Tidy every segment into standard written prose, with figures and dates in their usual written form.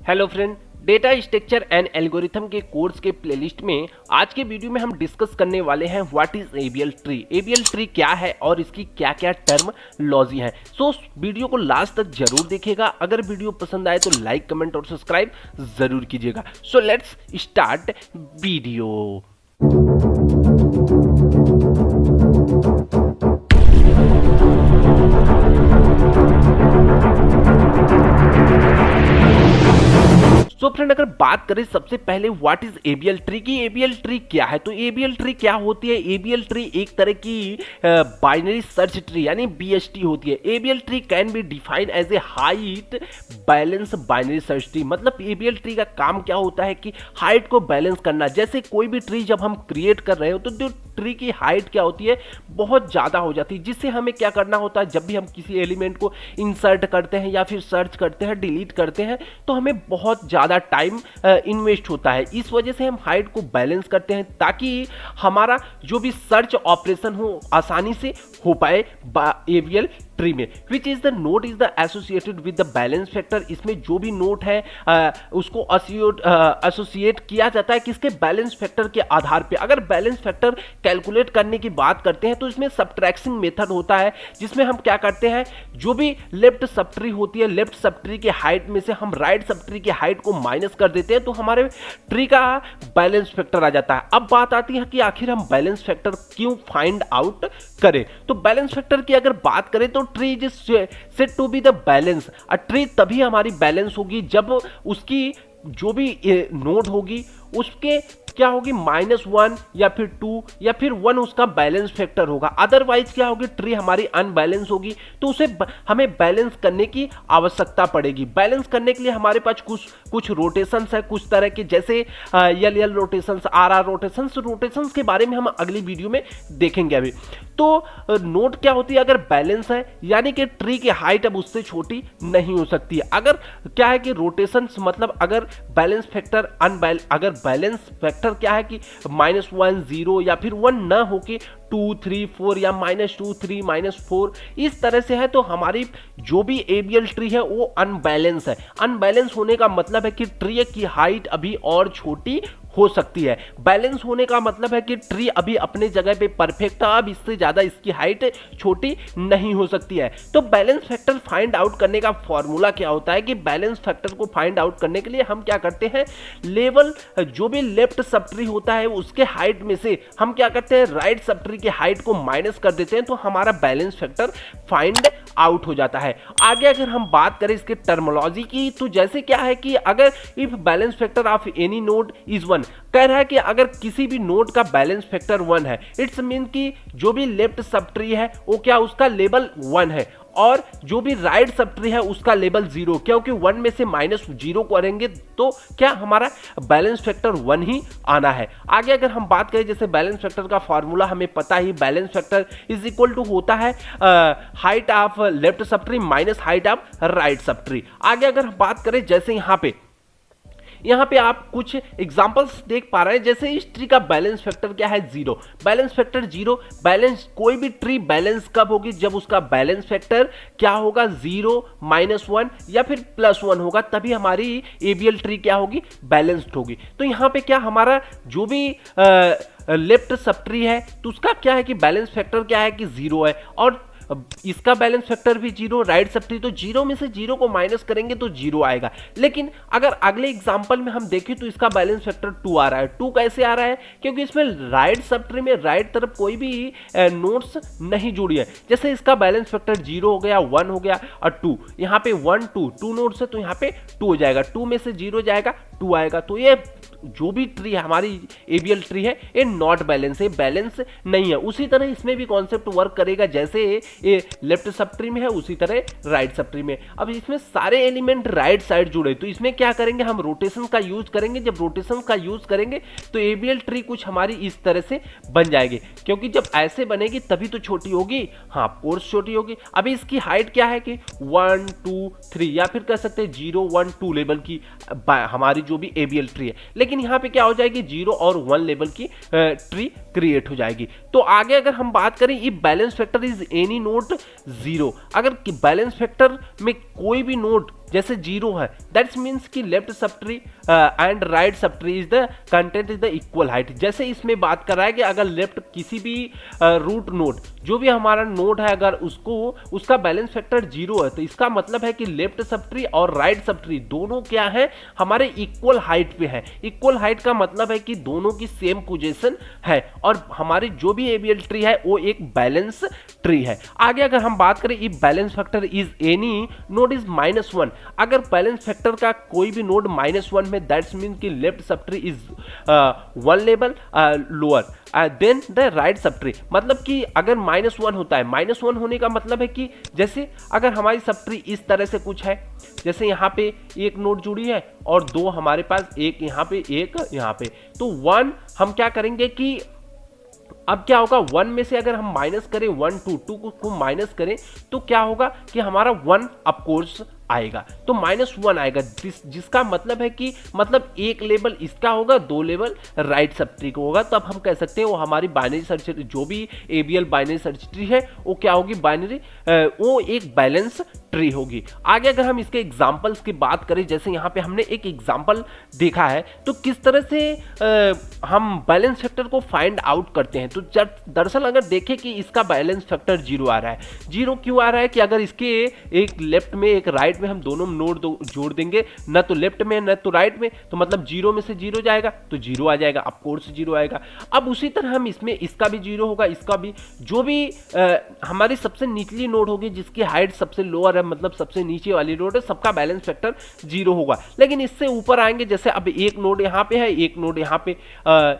Hello friend, data structure and algorithm के course के playlist में आज के वीडियो में हम डिस्कस करने वाले हैं what is ABL tree. ABL tree क्या है और इसकी क्या क्या टर्मोलॉजी है। सो वीडियो को लास्ट तक जरूर देखिएगा। अगर वीडियो पसंद आए तो लाइक, कमेंट और सब्सक्राइब जरूर कीजिएगा। So let's start video. तो फ्रेंड, अगर बात करें सबसे पहले व्हाट इज एबीएल ट्री की, एबीएल ट्री क्या है, तो एबीएल ट्री क्या होती है। एबीएल ट्री एक तरह की बाइनरी सर्च ट्री यानी बीएसटी होती है। ABL tree can be defined as a height balance binary search tree. मतलब एबीएल ट्री का काम क्या होता है कि हाइट को बैलेंस करना। जैसे कोई भी ट्री जब हम क्रिएट कर रहे हो तो जो ट्री की हाइट क्या होती है, बहुत ज़्यादा हो जाती है, जिससे हमें क्या करना होता है, जब भी हम किसी एलिमेंट को इंसर्ट करते हैं या फिर सर्च करते हैं, डिलीट करते हैं, तो हमें बहुत ज़्यादा टाइम इन्वेस्ट होता है। इस वजह से हम हाइट को बैलेंस करते हैं ताकि हमारा जो भी सर्च ऑपरेशन हो आसानी से हो पाए एबीएल ट्री में। Which is the note is the associated with the balance factor. इसमें जो भी नोट है उसको एसोसिएट किया जाता है किसके, बैलेंस फैक्टर के आधार पे। अगर बैलेंस फैक्टर कैलकुलेट करने की बात करते हैं तो इसमें सब्ट्रैक्शन मेथड होता है, जिसमें हम क्या करते हैं, जो भी लेफ्ट सब ट्री होती है, लेफ्ट सब ट्री के हाइट में से हम राइट सब ट्री के हाइट को माइनस कर देते हैं तो हमारे ट्री का बैलेंस फैक्टर आ जाता है। अब बात आती है कि आखिर हम बैलेंस फैक्टर क्यों फाइंड आउट करें। तो बैलेंस फैक्टर की अगर बात करें तो tree is said to be the balance. Tree तभी हमारी बैलेंस होगी जब उसकी जो भी नोड होगी उसके क्या होगी, -1 या फिर 2 या फिर 1 उसका बैलेंस फैक्टर होगा। अदरवाइज क्या होगी, ट्री हमारी अनबैलेंस होगी तो उसे हमें बैलेंस करने की आवश्यकता पड़ेगी। बैलेंस करने के लिए हमारे पास कुछ रोटेशंस है, कुछ तरह के, जैसे एल रोटेशंस, आर रोटेशंस के बारे में हम अगली वीडियो में देखेंगे। अभी तो नोट क्या होती है, अगर बैलेंस है यानी कि ट्री की हाइट अब उससे छोटी नहीं हो सकती है। अगर क्या है कि रोटेशंस मतलब अगर बैलेंस फैक्टर अगर बैलेंस फैक्टर क्या है कि -1 0 या फिर 1 ना हो के 2 3 4 या -2 3 -4 इस तरह से है, तो हमारी जो भी एबीएल ट्री है वो अनबैलेंस है। अनबैलेंस होने का मतलब है कि ट्री की हाइट अभी और छोटी हो सकती है। बैलेंस होने का मतलब है कि ट्री अभी अपने जगह पे परफेक्ट है, अब इससे ज्यादा इसकी हाइट छोटी नहीं हो सकती है। तो बैलेंस फैक्टर फाइंड आउट करने का फॉर्मूला क्या होता है कि बैलेंस फैक्टर को फाइंड आउट करने के लिए हम क्या करते हैं, लेवल जो भी लेफ्ट सब ट्री होता है उसके हाइट में से हम क्या करते हैं, राइट सब ट्री के हाइट को माइनस कर देते हैं तो हमारा बैलेंस फैक्टर फाइंड आउट हो जाता है। आगे अगर हम बात करें इसके टर्मोलॉजी की, तो जैसे क्या है कि अगर if balance factor of any node is 1, कह रहा है कि अगर किसी भी नोड का बैलेंस फैक्टर 1 है, इट्स मीन कि जो भी लेफ्ट सब ट्री है वो क्या उसका लेवल 1 है और जो भी राइट सब ट्री है उसका लेवल 0, क्योंकि 1 में से -0 करेंगे तो क्या हमारा बैलेंस फैक्टर 1 ही आना है। आगे अगर हम बात करें, जैसे बैलेंस फैक्टर का फॉर्मूला हमें पता ही, balance factor is equal to होता है height of left sub tree minus height of right sub tree. आगे अगर हम बात करें, जैसे यहाँ पे आप कुछ एग्जांपल्स देख पा रहे हैं, जैसे इस ट्री का बैलेंस फैक्टर क्या है, 0। Balance factor 0। बैलेंस कोई भी ट्री बैलेंस कब होगी, जब उसका बैलेंस फैक्टर क्या होगा, 0 -1 या फिर +1 होगा, तभी हमारी एबीएल ट्री क्या होगी, बैलेंस्ड होगी। तो यहाँ पे क्या हमारा जो भी लेफ्ट सब ट्री है तो उसका क्या है कि बैलेंस फैक्टर क्या है कि 0 है और इसका बैलेंस फैक्टर भी 0, राइट सब ट्री, तो 0 में से 0 को माइनस करेंगे तो 0 आएगा। लेकिन अगर अगले एग्जांपल में हम देखें तो इसका बैलेंस फैक्टर 2 आ रहा है। 2 कैसे आ रहा है, क्योंकि इसमें राइट सब ट्री में राइट तरफ कोई भी नोड्स नहीं जुड़ी है। जैसे इसका बैलेंस फैक्टर 0 हो गया, 1 हो गया और 2, यहाँ पे 1 2 नोड्स है तो यहाँ पे 2 हो जाएगा, 2 में से 0 जाएगा 2 आएगा। तो ये जो भी ट्री है हमारी एबीएल ट्री है ये नॉट बैलेंस है, बैलेंस नहीं है। उसी तरह इसमें भी कॉन्सेप्ट वर्क करेगा, जैसे ये लेफ्ट सब ट्री में है उसी तरह राइट सब ट्री में। अब इसमें सारे एलिमेंट राइट साइड जुड़े, तो इसमें क्या करेंगे, हम रोटेशन का यूज करेंगे। जब रोटेशन का यूज करेंगे तो एबीएल ट्री कुछ हमारी इस तरह से बन जाएगी, क्योंकि जब ऐसे बनेगी तभी तो छोटी होगी, हाँ कोर्स छोटी होगी। अभी इसकी हाइट क्या है कि 1 2 3 या फिर कह सकते हैं 0 1 2 लेवल की हमारी जो भी एबीएल ट्री है। लेकिन लेकिन यहाँ पे क्या हो जाएगी 0 और 1 लेवल की ट्री क्रिएट हो जाएगी। तो आगे अगर हम बात करें if balance factor is any note 0, अगर बैलेंस फैक्टर में कोई भी नोट जैसे 0 है, दैट्स मीन्स कि left sub tree and right sub tree is the content is the equal height. जैसे इसमें बात कर रहा है कि अगर लेफ्ट किसी भी रूट नोड, जो भी हमारा नोड है, अगर उसका बैलेंस फैक्टर 0 है, तो इसका मतलब है कि लेफ्ट सब ट्री और राइट सब ट्री दोनों क्या है, हमारे इक्वल हाइट पे है। इक्वल हाइट का मतलब है कि दोनों की सेम पोजीशन है और हमारी जो भी एबीएल ट्री है वो एक बैलेंस ट्री है। आगे अगर हम बात करें if balance factor is any node is -1, अगर बैलेंस फैक्टर का कोई भी नोड -1 में, दैट्स मीन कि left sub tree is 1 level lower than the right sub tree. मतलब कि अगर -1 होता है, -1 होने का मतलब है कि जैसे अगर हमारी सब ट्री इस तरह से कुछ है, जैसे यहाँ पे एक नोड जुड़ी है और 2 हमारे पास, एक यहाँ पे एक यहाँ पे, तो 1 हम क्या करेंगे कि अब क्या होगा, 1 में से अगर हम माइनस करें 1 2 को माइनस करें तो क्या होगा कि हमारा 1 ऑफकोर्स आएगा, तो -1 आएगा, जिसका मतलब है कि मतलब एक लेवल इसका होगा, 2 लेवल राइट सब ट्री को होगा। तब हम कह सकते हैं वो हमारी बाइनरी सर्च ट्री, जो भी एबीएल बाइनरी सर्च ट्री है वो क्या होगी, बाइनरी, वो एक बैलेंस ट्री होगी। आगे अगर हम इसके एग्जांपल्स की बात करें, जैसे यहाँ पे हमने एक एग्जांपल देखा है, तो किस तरह से हम बैलेंस फैक्टर को फाइंड आउट करते हैं। तो दरअसल अगर देखें कि इसका बैलेंस फैक्टर 0 आ रहा है, 0 क्यों आ रहा है कि अगर इसके एक लेफ्ट में एक राइट में हम दोनों नोड जोड़ देंगे, न तो लेफ्ट में न तो राइट में, तो मतलब 0 में से 0 जाएगा तो 0 आ जाएगा, ऑफ कोर्स 0 आएगा। अब उसी तरह हम इसमें इसका भी 0 होगा, इसका भी, जो भी हमारी सबसे निचली नोड होगी जिसकी हाइट सबसे लोअर है, मतलब सबसे नीचे वाली नोड है, सबका बैलेंस फैक्टर 0 होगा। लेकिन इससे ऊपर आएंगे, जैसे अब एक नोड यहाँ पे है, एक नोड यहाँ पे,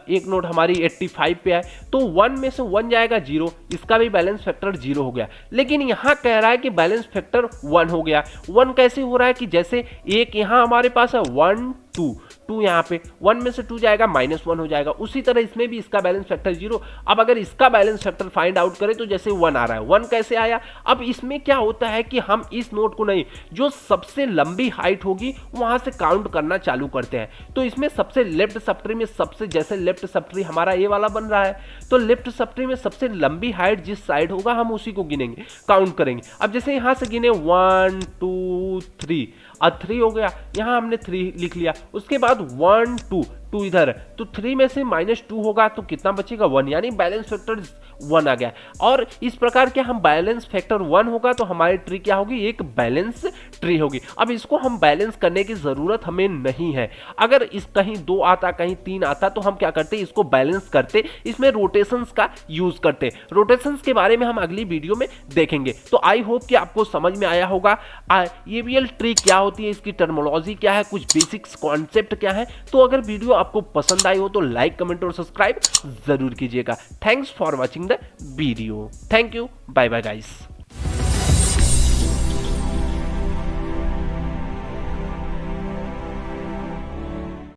एक नोड हमारी 85 पे है, तो 1 में से 1 जाएगा 0, इसका भी बैलेंस फैक्टर 0 हो गया। लेकिन यहाँ कह रहा है कि बैलेंस फैक्टर 1 हो गया। 1 कैसे हो रहा है कि जैसे एक यहाँ हमारे पास है 1 2 यहाँ पे, 1 में से 2 जाएगा, -1 हो जाएगा। उसी तरह इसमें भी इसका बैलेंस फैक्टर 0। अब अगर इसका बैलेंस फैक्टर फाइंड आउट करें तो जैसे 1 आ रहा है, 1 कैसे आया। अब इसमें क्या होता है कि हम इस नोड को नहीं, जो सबसे लंबी हाइट होगी वहां से काउंट करना चालू करते हैं। तो इसमें सबसे लेफ्ट सब ट्री में सबसे, जैसे लेफ्ट सब ट्री हमारा ये वाला बन रहा है, तो लेफ्ट सब ट्री में सबसे लंबी हाइट जिस साइड होगा हम उसी को गिनेंगे, काउंट करेंगे। अब जैसे यहां से गिने 1 2 3, अब 3 हो गया, यहां हमने 3 लिख लिया, उसके बाद 1 2 इधर है, तो 3 में से -2 होगा तो कितना बचेगा, 1, यानी बैलेंस फैक्टर 1 आ गया। और इस प्रकार के हम बैलेंस फैक्टर 1 होगा तो हमारी ट्री क्या होगी, एक बैलेंस ट्री होगी। अब इसको हम बैलेंस करने की जरूरत हमें नहीं है। अगर इस कहीं 2 आता कहीं 3 आता तो हम क्या करते, इसको बैलेंस करते, इसमें रोटेशंस का यूज करते। रोटेशंस के बारे में हम अगली वीडियो में देखेंगे। तो आई होप कि आपको समझ में आया होगा एबीएल ट्री क्या होती है, इसकी टर्मिनोलॉजी क्या है, कुछ बेसिक्स कॉन्सेप्ट क्या है। तो अगर वीडियो आपको पसंद आई हो तो लाइक कमेंट और सब्सक्राइब जरूर कीजिएगा। Thanks for watching the video. Thank you, bye bye guys.